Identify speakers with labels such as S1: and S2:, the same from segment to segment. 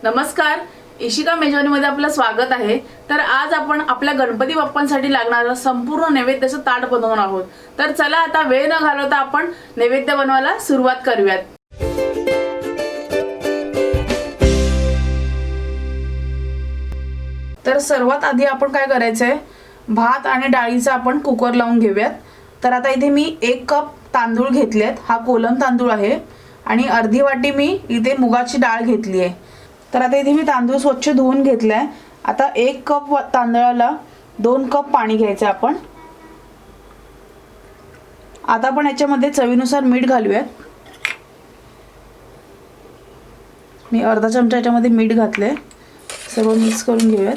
S1: नमस्कार, इशिका मेजवानीमध्ये आपलं स्वागत आहे। तर आज आपण आपल्या गणपती बाप्पांसाठी लागणारा संपूर्ण नैवेद्याचं ताट बनवणार आहोत। तर चला आता वेळ न घालवता आपण नैवेद्य बनवायला सुरुवात करूयात। तर सर्वात आधी आपण काय करायचंय, भात आणि डाळीचा आपण कुकर लावून घेऊयात। तर आता इथे मी 1 कप तांदूळ घेतलेत, हा कोलम तांदूळ आहे आणि अर्धी वाटी मी इथे मुगाची डाळ घेतली आहे। तर आता इथे मी तांदूळ स्वच्छ धुवून घेतलाय। आता 1 कप तांदळाला 2 कप पाणी घ्यायचं आपण। आता आपण याच्यामध्ये चवीनुसार मीठ घालूयात। मी अर्धा चमचा याच्यामध्ये मीठ घातले, सर्व मिक्स करून घेऊयात।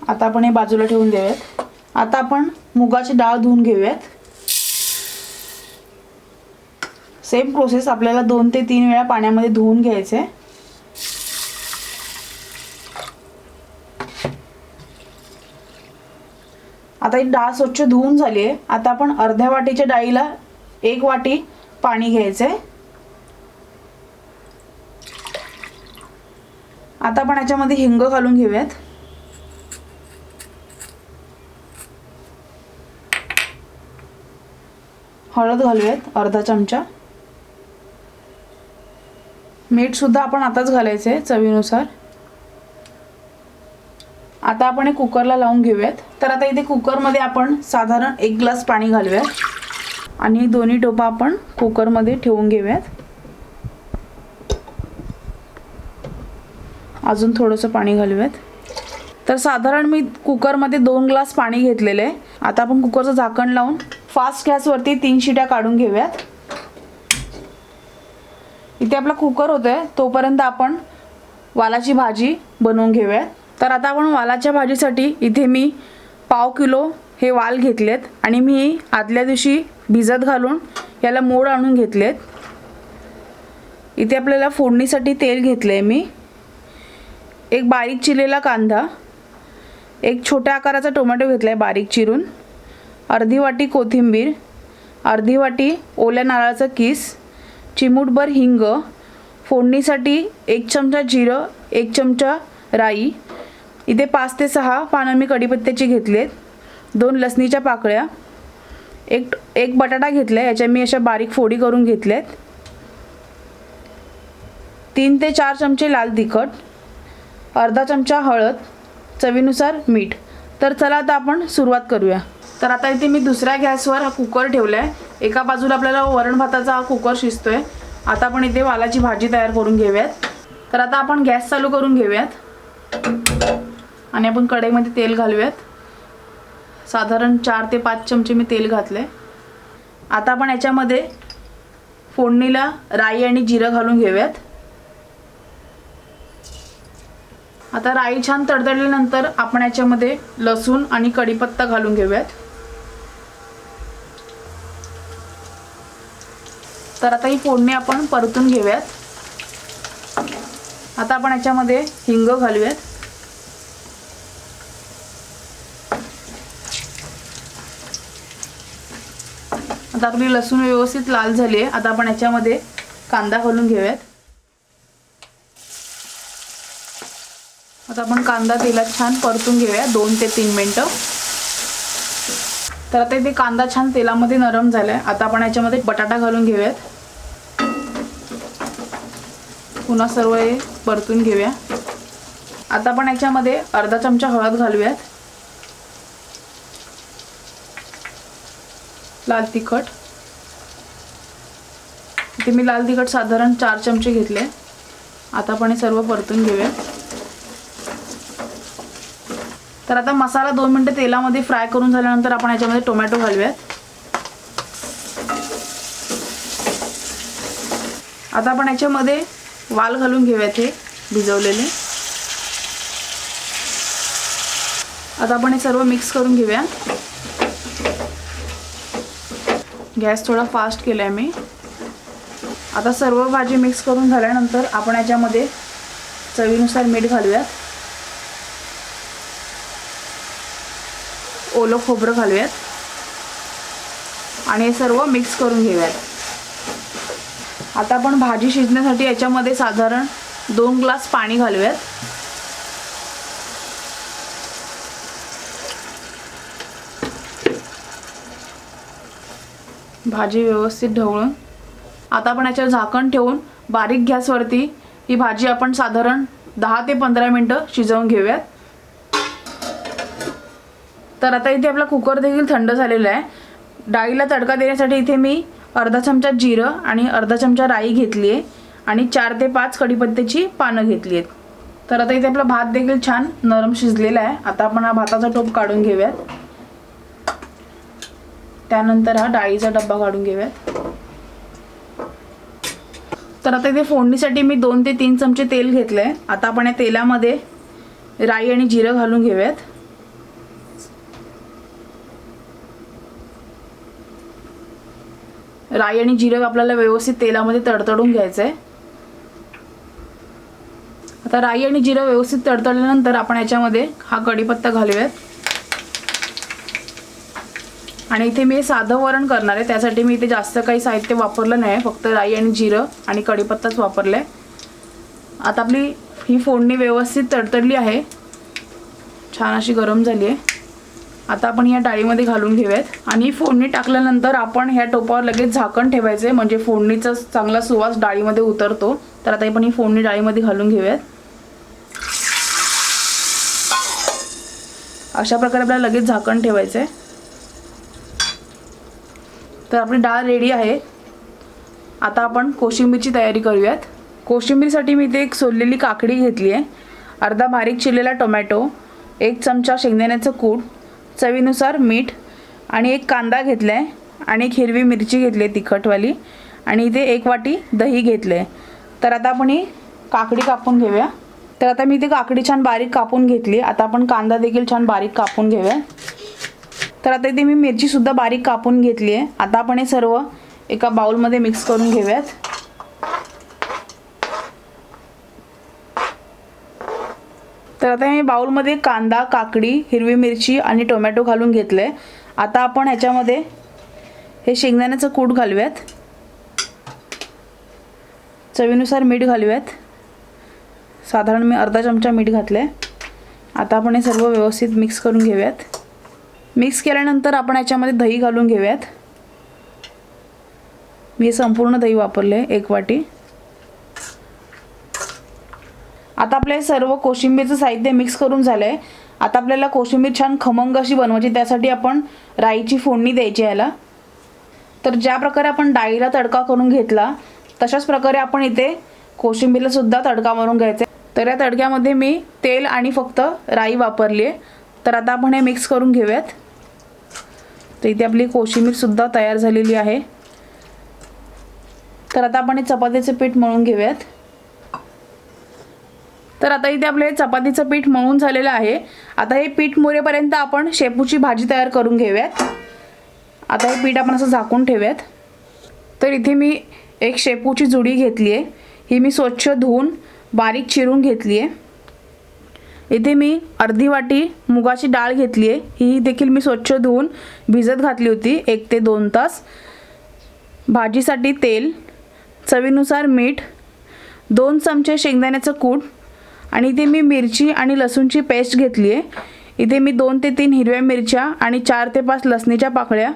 S1: आता आपण हे बाजूला ठेवून देऊयात। आता आपण मुगाची डाळ धुवून घेऊयात। सेम प्रोसेस आपल्याला 2 ते 3 वेळा पाण्यामध्ये धुवून घ्यायचे। आता ही डाळ स्वच्छ धुवून झाली आहे। आता आपण अर्ध्या वाटीच्या डाळीला 1 वाटी पाणी घ्यायचे। आता आपण याच्यामध्ये हिंग घालून घेऊयात। हळद घालूयात अर्धा चमचा। मीठ सुद्धा आपण आताच घालायचे चवीनुसार। आता आपण हे कुकरला लावून घेऊयात। तर आता इथे कुकरमध्ये आपण साधारण 1 ग्लास पाणी घालूयात आणि दोन्ही टोपा आपण कुकरमध्ये ठेवून घेऊयात। अजून थोडंसं पाणी घालूयात। तर साधारण मी कुकरमध्ये 2 ग्लास पाणी घेतलेले आहे। आता आपण कुकरचं झाकण लावून फास्ट गॅसवरती 3 शिट्या काढून घेऊयात। इथे आपला कुकर होतोय, तोपर्यंत आपण वालाची भाजी बनवून घेऊयात। तर आता आपण वालाच्या भाजीसाठी इथे मी पाव किलो हे वाल घेतलेत आणि मी आदल्या दिवशी भिजत घालून याला मोड आणून घेतलेत। इथे आपल्याला फोडणीसाठी तेल घेतलंय मी, एक बारीक चिरलेला कांदा, एक छोट्या आकाराचा टोमॅटो घेतलाय बारीक चिरून, अर्धी वाटी कोथिंबीर, अर्धी वाटी ओल्या नारळाचा किस, चिमूटभर हिंग, फोडणीसाठी 1 चमचा जिरं, 1 चमचा राई, इथे 5 ते 6 पानं मी कढीपत्त्याची घेतलेत, 2 लसणीच्या पाकळ्या, एक बटाटा घेतलाय, याच्या मी अशा बारीक फोडी करून घेतल्यात, 3 ते 4 चमचे लाल तिखट, अर्धा चमचा हळद, चवीनुसार मीठ। तर चला आता आपण सुरुवात करूया। तर आता इथे मी दुसऱ्या गॅसवर हा कुकर ठेवलाय। एका बाजूला आपल्याला वरण भाताचा हा कुकर शिजतोय। आता आपण इथे वालाची भाजी तयार करून घेऊयात। तर आता आपण गॅस चालू करून घेऊयात आणि आपण कढईमध्ये तेल घालूयात। साधारण 4 ते 5 चमचे मी तेल घातले। आता आपण याच्यामध्ये फोडणीला राई आणि जिरं घालून घेऊयात। आता राई छान तडतडल्यानंतर आपण याच्यामध्ये लसूण आणि कढीपत्ता घालून घेऊयात। तर आता ही फोडणी आपण परतून घेऊयात। आता आपण याच्यामध्ये हिंग घालूयात। आता आपली लसूण व्यवस्थित लाल झाली आहे। आता आपण याच्यामध्ये कांदा घालून घेऊयात। आता आपण कांदा तेलात छान परतून घेऊया 2 ते 3 मिनिटं। तर आता इथे कांदा छान तेलामध्ये नरम झालाय। आता आपण याच्यामध्ये बटाटा घालून घेऊयात। पुन्हा सर्व हे परतून घेऊया। आता आपण याच्यामध्ये अर्धा चमचा हळद घालूयात, लाल तिखट, इथे मी लाल तिखट साधारण 4 चमचे घेतले। आता आपण हे सर्व परतून घेऊया। तर आता मसाला 2 मिनिटं तेलामध्ये फ्राय करून झाल्यानंतर आपण याच्यामध्ये टोमॅटो घालूयात। आता आपण याच्यामध्ये वाल घालून घेऊयात हे भिजवलेले। आता आपण हे सर्व मिक्स करून घेऊया। गॅस थोडा फास्ट केलाय मी। आता सर्व भाजी मिक्स करून झाल्यानंतर आपण याच्यामध्ये चवीनुसार मीठ घालूयात, ओलं खोबरं घालूयात आणि हे सर्व मिक्स करून घेऊयात। आता आपण भाजी शिजण्यासाठी याच्यामध्ये साधारण 2 ग्लास पाणी घालूयात. भाजी व्यवस्थित ढवळून आता आपण याच्यावर झाकण ठेवून बारीक गॅसवरती ही भाजी आपण साधारण 10 ते 15 मिनिटं शिजवून घेऊयात. तर आता इथे आपला कुकर देखील थंड झालेला आहे. डाळीला तडका देण्यासाठी इथे मी अर्धा चमचा जिरं आणि अर्धा चमचा राई घेतली आहे आणि 4 ते 5 कढीपत्त्याची पानं घेतली आहेत. तर आता इथे आपला भात देखील छान नरम शिजलेला आहे. आता आपण हा भाताचा टोप काढून घेऊयात. त्यानंतर हा डाळीचा डब्बा काढून घेऊयात. तर आता इथे फोडणीसाठी मी 2 ते 3 चमचे तेल घेतलंय. आता आपण या तेलामध्ये राई आणि जिरं घालून घेऊयात. राई आणि जिरं आपल्याला व्यवस्थित तेलामध्ये तडतडून घ्यायचंय. आता राई आणि जिरं व्यवस्थित तडतडल्यानंतर आपण याच्यामध्ये हा कढीपत्ता घालूयात. आणि इथे मी साधं वरण करणार आहे, त्यासाठी मी इथे जास्त काही साहित्य वापरलं नाही, फक्त राई आणि जिरं आणि कढीपत्ताच वापरलाय. आता आपली ही फोडणी व्यवस्थित तडतडली आहे, छान अशी गरम झाली आहे. आता आपण या डाळीमध्ये घालून घेऊयात आणि फोडणी टाकल्यानंतर आपण ह्या टोपावर लगेच झाकण ठेवायचे, म्हणजे फोडणीचा चांगला सुवास डाळीमध्ये उतरतो. तर आता आपण ही फोडणी डाळीमध्ये घालून घेऊयात. अशा प्रकारे आपल्याला लगेच झाकण ठेवायचं आहे. तर आपली डाळ रेडी आहे. आता आपण कोशिंबीरची तयारी करूयात. कोशिंबीरसाठी मी इथे एक सोललेली काकडी घेतली आहे, अर्धा बारीक चिरलेला टोमॅटो, 1 चमचा शेंगदाण्याचं कूट, चवीनुसार मीठ आणि 1 कांदा घेतला आहे आणि 1 हिरवी मिरची घेतली आहे तिखटवाली आणि इथे 1 वाटी दही घेतलं आहे. तर आता आपण ही काकडी कापून घेऊया. तर आता मी इथे काकडी छान बारीक कापून घेतली. आता आपण कांदा देखील छान बारीक कापून घेऊया. तर आता इथे मी मिरचीसुद्धा बारीक कापून घेतली आहे. आता आपण हे सर्व एका बाउलमध्ये मिक्स करून घेऊयात. तर आता मी बाउलमध्ये कांदा, काकडी, हिरवी मिरची आणि टोमॅटो घालून घेतले. आता आपण ह्याच्यामध्ये हे शेंगदाण्याचं कूट घालूयात, चवीनुसार मीठ घालूयात, साधारण मी अर्धा चमचा मीठ घातले. आता आपण हे सर्व व्यवस्थित मिक्स करून घेऊयात. मिक्स केल्यानंतर आपण याच्यामध्ये दही घालून घेऊयात. मी संपूर्ण दही वापरले 1 वाटी. आता आपले सर्व कोशिंबीरचं साहित्य मिक्स करून झालंय. आता आपल्याला कोशिंबीर छान खमंग अशी बनवायची, त्यासाठी आपण राईची फोडणी द्यायची याला. तर ज्या प्रकारे आपण डाळीला तडका करून घेतला तशाच प्रकारे आपण इथे कोशिंबीरला सुद्धा तडका मारून घ्यायचा. तर या तडक्यामध्ये मी तेल आणि फक्त राई वापरली आहे. तर आता आपण हे मिक्स करून घेऊयात. तर इथे आपली कोशिंबीर सुद्धा तयार झालेली आहे. तर आता आपण हे चपातीचे पीठ मळून घेऊयात. तर आता इथे आपले चपातीचं पीठ मळून झालेलं आहे. आता हे पीठ मुरेपर्यंत आपण शेपूची भाजी तयार करून घेऊयात. आता हे पीठ आपण असं झाकून ठेवूयात. तर इथे मी 1 शेपूची जुडी घेतली आहे. ही मी स्वच्छ धुवून बारीक चिरून घेतली आहे. इथे मी अर्धी वाटी मुगाची डाळ घेतली आहे. ही देखील मी स्वच्छ धुवून भिजत घातली होती 1 ते 2 तास. भाजीसाठी तेल, चवीनुसार मीठ, 2 चमचे शेंगदाण्याचं कूट आणि इथे मी मिरची आणि लसूणची पेस्ट घेतली आहे. इथे मी 2 ते 3 हिरव्या मिरच्या आणि 4 ते 5 लसणीच्या पाकळ्या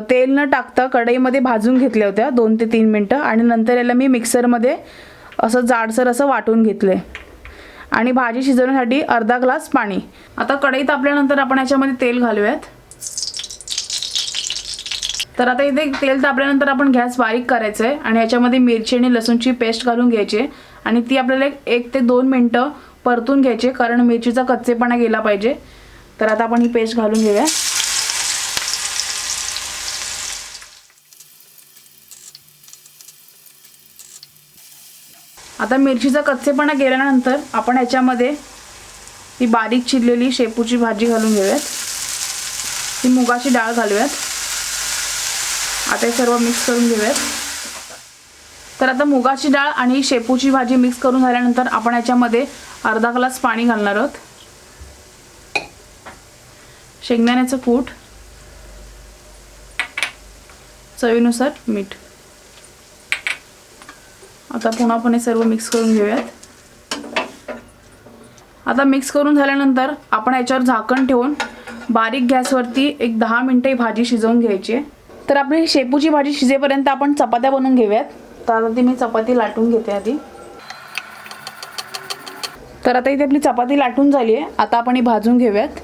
S1: तेल न टाकता कढईमध्ये भाजून घेतल्या होत्या 2 ते 3 मिनटं आणि नंतर याला मी मिक्सरमध्ये असं जाडसर असं वाटून घेतलं आहे. आणि भाजी शिजवण्यासाठी अर्धा ग्लास पाणी. आता कढई तापल्यानंतर आपण याच्यामध्ये तेल घालूयात. तर आता इथे तेल तापल्यानंतर आपण गॅस बारीक करायचं आहे आणि याच्यामध्ये मिरची आणि लसूणची पेस्ट घालून घ्यायची आणि ती आपल्याला 1 ते 2 मिनटं परतून घ्यायची, कारण मिरचीचा कच्चेपणा गेला पाहिजे. तर आता आपण ही पेस्ट घालून घेऊया. आता मिरचीचा कच्चेपणा गेल्यानंतर आपण याच्यामध्ये ही बारीक चिरलेली शेपूची भाजी घालून घेऊयात. ही मुगाची डाळ घालूयात. आता हे सर्व मिक्स करून घेऊयात. तर आता मुगाची डाळ आणि शेपूची भाजी मिक्स करून झाल्यानंतर आपण याच्यामध्ये अर्धा ग्लास पाणी घालणार आहोत. शेंगदाण्याचं कूट, चवीनुसार मीठ. आता पुन्हा सर्व मिक्स करून घेऊयात। आता मिक्स करून झाल्यानंतर आपण याच्यावर झाकण ठेवून बारीक गॅसवरती एक 10 मिनिटे भाजी शिजवून घ्यायची आहे। तर आपली शेपूची भाजी शिजेपर्यंत आपण चपात्या बनवून घेऊयात। तर आता ती मी चपाती लाटून घेते आधी। तर आता इथे आपली चपाती लाटून झाली आहे। आता आपण ही भाजून घेऊयात।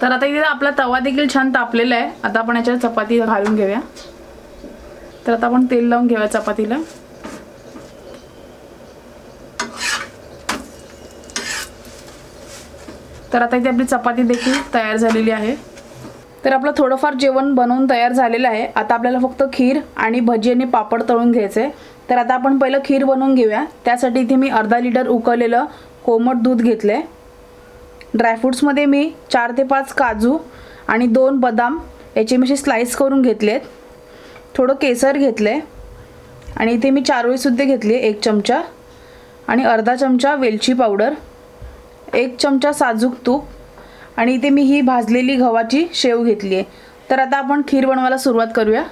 S1: तर आता इथे आपला तवा देखील छान तापलेला आहे। आता आपण याच्यावर चपाती घालून घेऊया। तर आता आपण तेल लावून घेऊया चपातीला। तर आता इथे आपली चपाती देखील तयार झालेली आहे। तर आपलं थोडंफार जेवण बनवून तयार झालेलं आहे। आता आपल्याला फक्त खीर आणि भजी आणि पापड तळून घ्यायचे। तर आता आपण पहिलं खीर बनवून घेऊया। त्यासाठी इथे मी अर्धा लिटर उकळलेलं कोमट दूध घेतले। ड्रायफ्रूट्समध्ये मी 4 ते 5 काजू आणि 2 बदाम याचे मी स्लाइस करून घेतलेत। थोडं केसर घेतले आणि इथे मी चारोळी सुद्धा घेतली 1 चमचा आणि अर्धा चमचा वेलची पावडर, 1 चमचा साजूक तूप आणि इथे मी ही भाजलेली गव्हाची शेव घेतली आहे। तर आता आपण खीर बनवायला सुरुवात करूया।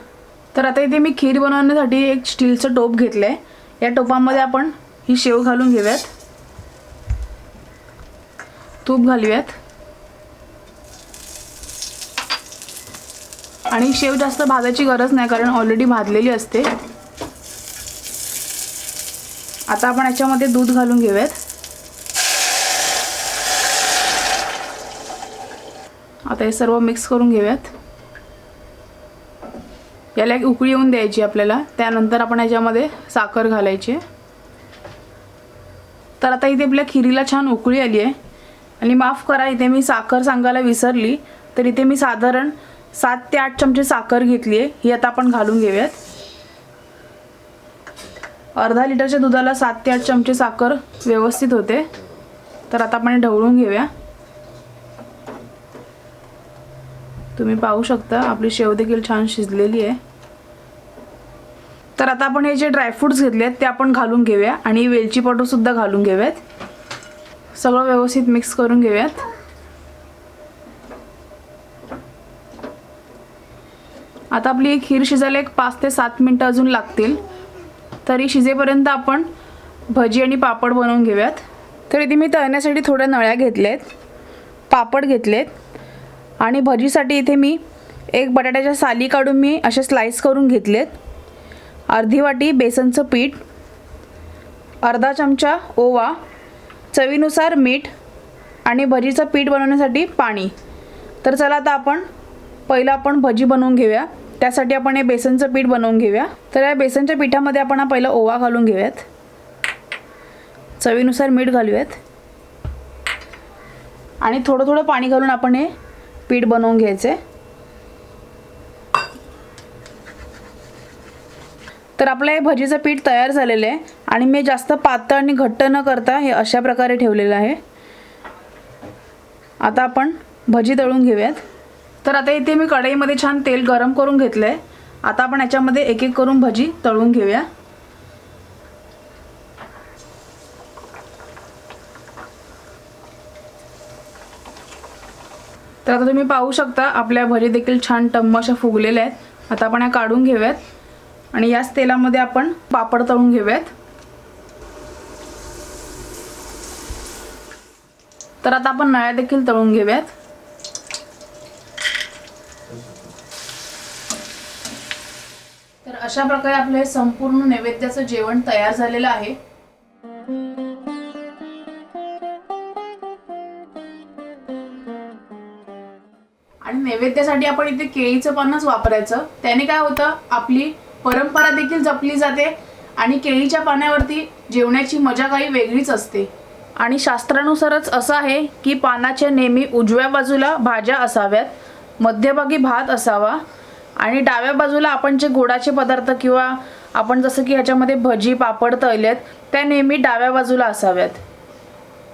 S1: तर आता इथे मी खीर बनवण्यासाठी एक स्टीलचं टोप घेतलंय। या टोपामध्ये आपण ही शेव घालून घेऊयात। तूप घालूयात आणि शेव जास्त भाजायची गरज नाही कारण ऑलरेडी भाजलेली असते। आता आपण याच्यामध्ये दूध घालून घेऊयात। आता हे सर्व मिक्स करून घेऊयात। याला एक उकळी येऊन द्यायची आपल्याला। त्यानंतर आपण याच्यामध्ये साखर घालायची। तर आता इथे आपल्या खिरीला छान उकळी आली आहे आणि माफ करा इथे मी साखर सांगायला विसरली। तर इथे मी साधारण 7 ते 8 चमचे साखर घेतली आहे। ही आता आपण घालून घेऊयात। अर्धा लिटरच्या दुधाला 7 ते 8 चमचे साखर व्यवस्थित होते। तर आता आपण ढवळून घेऊया। तुम्ही पाहू शकता आपली शेव देखील छान शिजलेली आहे। तर आता आपण हे जे ड्रायफ्रूट्स घेतलेत ते आपण घालून घेऊया आणि वेलची पावडर सुद्धा घालून घेऊयात। सगळं व्यवस्थित मिक्स करून घेऊयात। आता आपली ही खीर शिजायला एक 5 ते 7 मिनिटं अजून लागतील। तरी शिजेपर्यंत आपण भजी आणि पापड बनवून घेऊयात। तर इथे मी तळण्यासाठी थोड्या नळ्या घेतलेत, पापड घेतलेत आणि भजीसाठी इथे मी एक बटाट्याच्या साली काढून मी असे स्लाइस करून घेतलेत। अर्धी वाटी बेसनचं पीठ, अर्धा चमचा ओवा, चवीनुसार मीठ आणि भजीचं पीठ बनवण्यासाठी पाणी। तर चला आता पहिलं आपण भजी बनवून घेऊया। त्यासाठी आपण हे बेसनचं पीठ बनवून घेऊया। तर या बेसनच्या पिठामध्ये आपण पहिलं ओवा घालून घेऊयात, चवीनुसार मीठ घालूयात आणि थोडं थोडं पाणी घालून आपण हे पीठ बनवून घ्यायचे। तर आपलं हे भजीचं पीठ तयार झालेलं आहे आणि मी जास्त पातळ आणि घट्ट न करता हे अशा प्रकारे ठेवलेलं आहे। आता आपण भजी तळून घेऊयात। तर आता इथे मी कढईमध्ये छान तेल गरम करून घेतलंय। आता आपण याच्यामध्ये एक एक करून भजी तळून घेऊया। तर आता तुम्ही पाहू शकता आपल्या भजी देखील छान टम्म अशा फुगलेल्या आहेत। आता आपण या काढून घेऊयात आणि याच तेलामध्ये आपण पापड तळून घेऊयात। तर आता आपण नळ्या देखील तळून घेऊयात। तर अशा प्रकारे आपले संपूर्ण नैवेद्याचं जेवण तयार झालेलं आहे। आणि नैवेद्यासाठी आपण इथे केळीचं पानच वापरायचं। त्याने काय होतं, आपली परंपरा देखील जपली जाते आणि केळीच्या पानावरती जेवण्याची मजा काही वेगळीच असते। आणि शास्त्रानुसारच असं आहे की पानाच्या नेहमी उजव्या बाजूला भाज्या असाव्यात, मध्यभागी भात असावा आणि डाव्या बाजूला आपण जे गोडाचे पदार्थ किंवा आपण जसं की ह्याच्यामध्ये भजी पापड तळलेत त्या नेहमी डाव्या बाजूला असाव्यात।